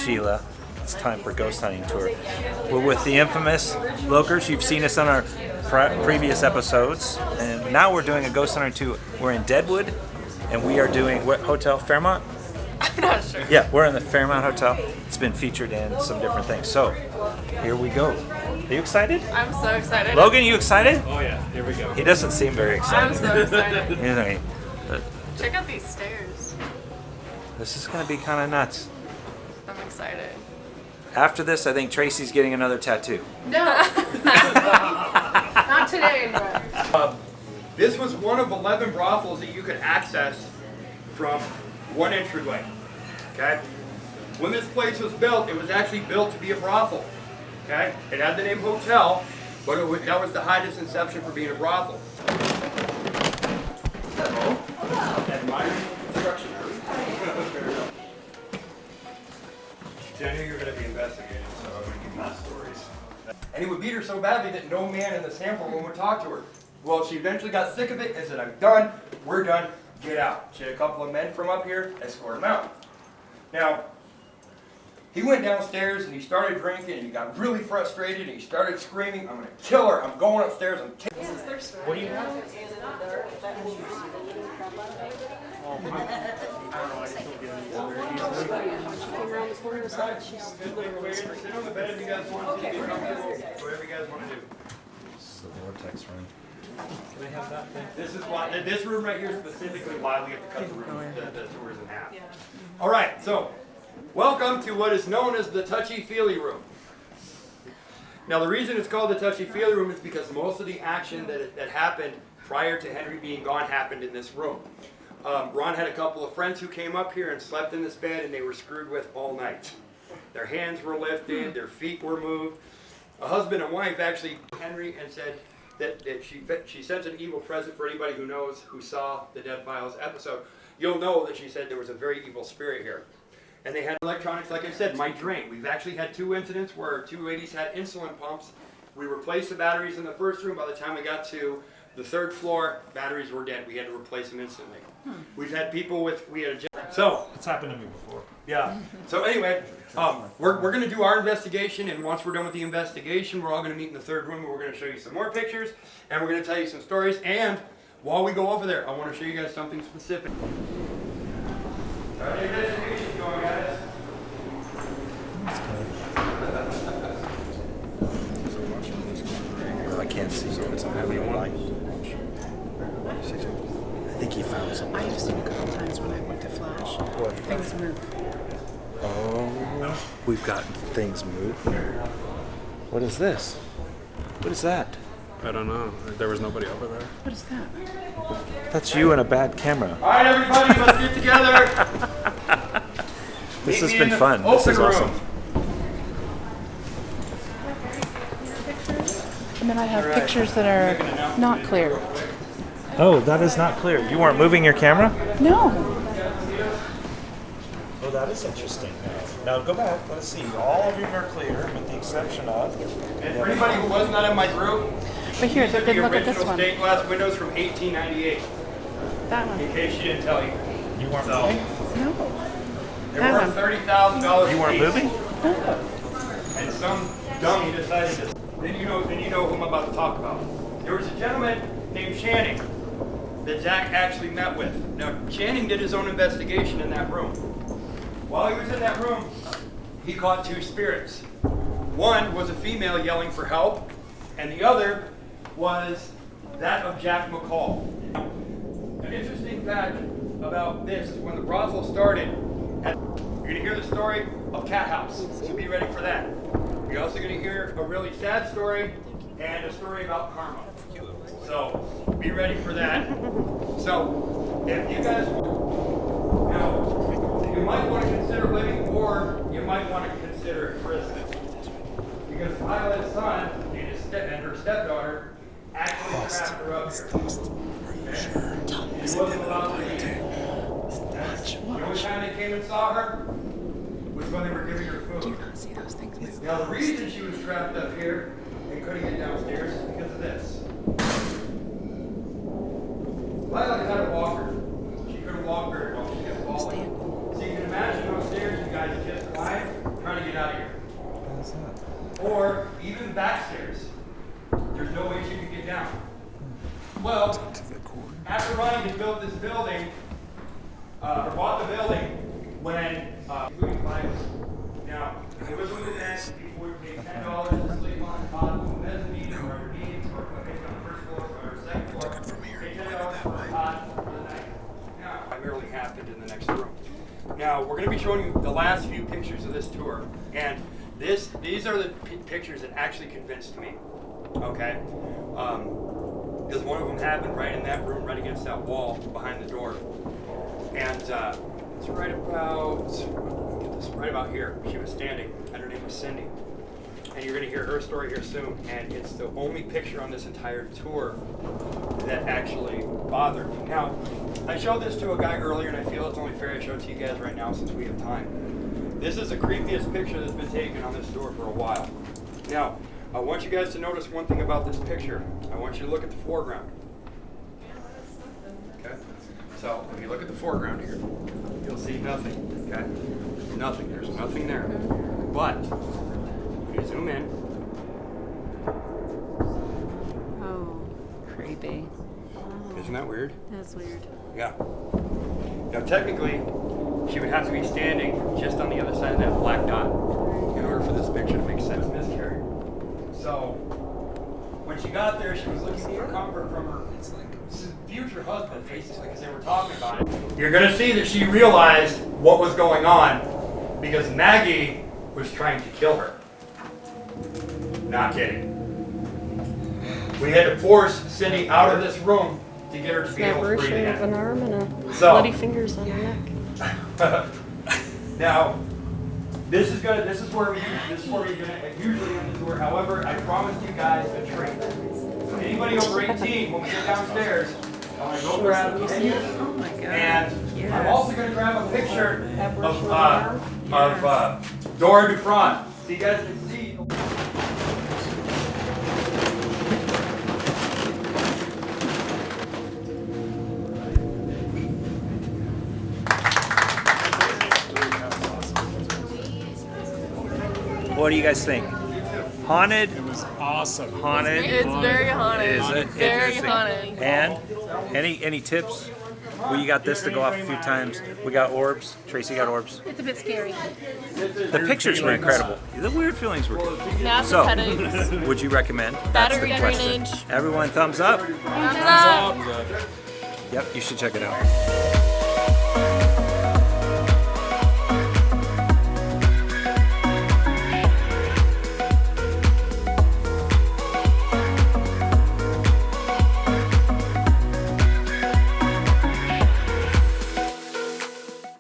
Sheila. It's time for ghost hunting tour. We're with the infamous Lokers. You've seen us on our previous episodes, and now we're doing a ghost hunting tour. We're in Deadwood, and we are doing what hotel? Fairmont? I'm not sure. Yeah, we're in the Fairmont Hotel. It's been featured in some different things. So here we go. Are you excited? I'm so excited. Logan, you excited? Oh yeah, here we go. He doesn't seem very excited. I'm so excited. You know, Check out these stairs. this is going to be kind of nuts. I'm excited. After this, I think Tracy's getting another tattoo. No. Not today, but. This was one of 11 brothels that you could access from one entryway. Okay? When this place was built, it was actually built to be a brothel. Okay? It had the name hotel, but that was the highest inception for being a brothel. Admiring construction. See, I knew you were going to be investigating, so I'm going to give you my stories. And he would beat her so badly that no man in the sample room would talk to her. Well, she eventually got sick of it and said, I'm done, we're done, get out. She had a couple of men from up here escort him out. Now, he went downstairs and he started drinking and he got really frustrated and he started screaming, I'm going to kill her, I'm going upstairs, I'm killing her. What do you have? Sit on the bed if you guys want to. Whatever you guys want to do. This is the vortex room. Can I have that thing? This is why this room right here specifically why we have to cut the tours in half. All right, so welcome to what is known as the Touchy-Feely Room. Now the reason it's called the Touchy-Feely Room is because most of the action that happened prior to Henry being gone happened in this room. Ron had a couple of friends who came up here and slept in this bed and they were screwed with all night. Their hands were lifted, their feet were moved. A husband and wife actually Henry and said that she sends an evil present for anybody who saw the Dead Files episode. You'll know that she said there was a very evil spirit here. And they had electronics, like I said, might drain. We've actually had 2 incidents where 2 ladies had insulin pumps. We replaced the batteries in the first room. By the time we got to the 3rd floor, batteries were dead. We had to replace them instantly. We've had people so It's happened to me before. yeah. So anyway, we're going to do our investigation, and once we're done with the investigation, we're all going to meet in the 3rd room, and we're going to show you some more pictures, and we're going to tell you some stories. And while we go over there, I want to show you guys something specific. All right, investigation's going, guys. I can't see. So it's a heavy light. I think he found something. I've seen a couple times when I went to Flash. Things move. Oh, we've gotten things move. What is this? What is that? I don't know. There was nobody over there. What is that? That's you and a bad camera. All right, everybody, let's get together. This Meet has me been in the fun. This open is awesome. room. And then I have pictures that are not clear. Oh, that is not clear. You weren't moving your camera? No. Oh, that is interesting. Now go back. Let's see. All of them are clear, with the exception of. And for anybody who was not in my group, But here, these are then the look at this original one. stained glass windows from 1898. That one. In case she didn't tell you. You weren't So, moving? No. they're That worth one. $30,000. You weren't apiece. moving? No. And some dummy decided to. Then you know who I'm about to talk about. There was a gentleman named Channing that Zach actually met with. Now, Channing did his own investigation in that room. While he was in that room, he caught 2 spirits. One was a female yelling for help, and the other was that of Jack McCall. An interesting fact about this is when the brothel started, you're going to hear the story of Cat House, so be ready for that. You're also going to hear a really sad story and a story about karma. So be ready for that. So if you guys now, you might want to consider living or you might want to consider prison. Because Violet's son and her stepdaughter actually trapped her up here. Okay? She wasn't allowed to leave. The only time they came and saw her was when they were giving her food. Do you not see those things move? Now the reason she was trapped up here and couldn't get downstairs is because of this. Violet had a walker. She couldn't walk very well. She kept falling. So you can imagine those stairs you guys just climbed, there's no way she could get down. Well, after Ronnie had built this building, or bought the building, when including fires. Now, it was within that people would pay $10 to sleep on top of the mezzanine or underneath, or based on the first floor or second floor. Pay $10 for a cot for the night. Now, primarily happened in the next room. Now, we're going to be showing you the last few pictures of this tour, and these are the pictures that actually convinced me. Okay, because one of them happened right in that room, right against that wall behind the door, and it's right about, get this, right about here. She was standing, and her name was Cindy, and you're going to hear her story here soon. And it's the only picture on this entire tour that actually bothered me. Now, I showed this to a guy earlier, and I feel it's only fair I show it to you guys right now since we have time. This is the creepiest picture that's been taken on this tour for a while. Now, I want you guys to notice one thing about this picture. I want you to look at the foreground. Okay? So, if you look at the foreground here, you'll see nothing. Okay? Nothing. There's nothing there. But, if you zoom in, Oh, creepy. isn't that weird? That's weird. Yeah. Now, technically, she would have to be standing just on the other side of that black dot in order for this picture to make sense. Miscarried. So, when she got there, she was looking for comfort from her future husband, basically, because they were talking about it. You're going to see that she realized what was going on because Maggie was trying to kill her. Not kidding. We had to force Cindy out of this room to get her to be able to breathe Version of an again. arm and So- bloody fingers on her neck. Now, this is where we're gonna usually end the tour. However, I promised you guys a treat. So anybody over 18, when we get downstairs, I'm gonna go grab a menu, Oh my god. and I'm also gonna grab a picture of Dora Dufresne, so you guys can see. What do you guys think? Haunted? It was awesome. Haunted? It's very haunted. Is it? Very Interesting. haunted. And any tips? We got this to go off a few times. We got orbs. Tracy got orbs. It's a bit scary. The pictures were incredible. The weird feelings were good. Massive So, headaches. would you recommend? That's the Battery question. drainage. Everyone, thumbs up. Thumbs up. Yep, you should check it out.